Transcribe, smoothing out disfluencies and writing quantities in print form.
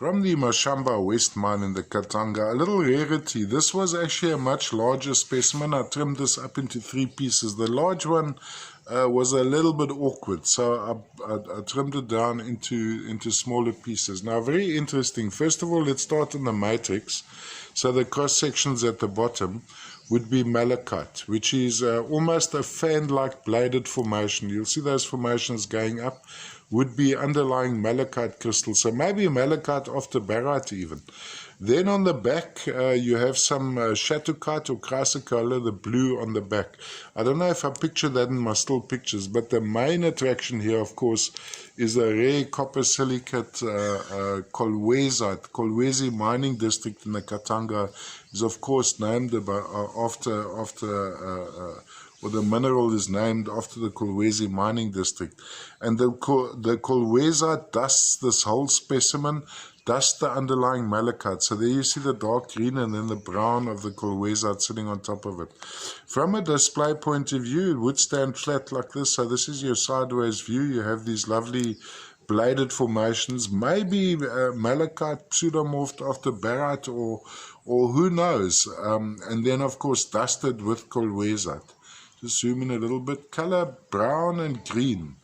From the Mashamba West mine in the Katanga, a little rarity. This was actually a much larger specimen. I trimmed this up into 3 pieces. The large one was a little bit awkward, so I trimmed it down into smaller pieces. Now, very interesting. First of all, let's start on the matrix. So the cross sections at the bottom would be malachite, which is almost a fan-like bladed formation. You'll see those formations going up, would be underlying malachite crystals. So maybe malachite after barite even. Then on the back, you have some chattochite or chrysocolla, the blue on the back. I don't know if I picture that in my still pictures, but the main attraction here, of course, is the rare copper silicate Kolwezite. Kolwezi mining district in the Katanga is, of course, named or the mineral is named after the Kolwezi mining district. And the Kolwezite dusts this whole specimen, dust the underlying malachite. So there you see the dark green and then the brown of the Kolwezite sitting on top of it. From a display point of view, it would stand flat like this. So this is your sideways view. You have these lovely bladed formations, maybe malachite pseudomorphed after barite or who knows. And then, of course, dusted with Kolwezite. Just zoom in a little bit. Color brown and green.